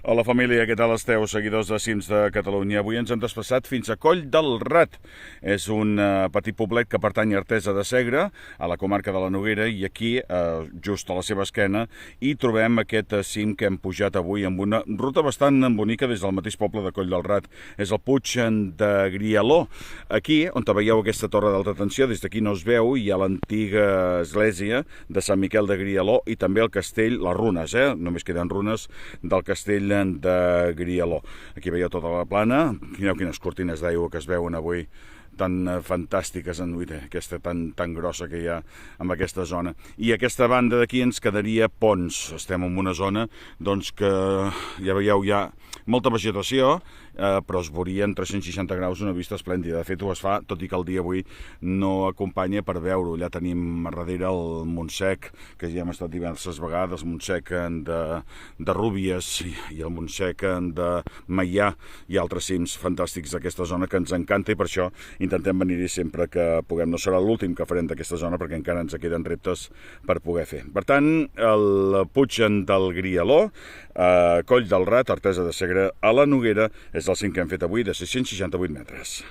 Hola família, què tal esteu? Seguidors de Cims de Catalunya. Avui ens hem desplaçat fins a Coll del Rat. És un petit poblet que pertany a Artesa de Segre, a la comarca de la Noguera, i aquí, just a la seva esquena, hi trobem aquest cim que hem pujat avui amb una ruta bastant bonica des del mateix poble de Coll del Rat. És el Puig de Grialó. Aquí, on veieu aquesta torre d'alta tensió, des d'aquí no es veu, hi ha l'antiga església de Sant Miquel de Grialó i també el castell, les runes, només queden runes del castell de Grialó. Aquí veieu tota la plana, mireu quines cortines d'aigua que es veuen avui, tan fantàstiques, aquesta tan grossa que hi ha en aquesta zona. I aquesta banda d'aquí ens quedaria Pons. Estem en una zona doncs, que ja veieu, hi ha molta vegetació, però es veuria en 360 graus una vista esplèndida. De fet, ho es fa, tot i que el dia avui no acompanya per veure-ho. Allà tenim a darrere el Montsec, que ja hem estat diverses vegades, el Montsec de Rúbies i el Montsec de Meià i altres cims fantàstics d'aquesta zona que ens encanta, i per això intentem venir-hi sempre que puguem. No serà l'últim que farem d'aquesta zona perquè encara ens queden reptes per poder fer. Per tant, el Puig del Grialó, Coll del Rat, Artesa de Segre, a la Noguera, és el cim que hem fet avui de 668 metres.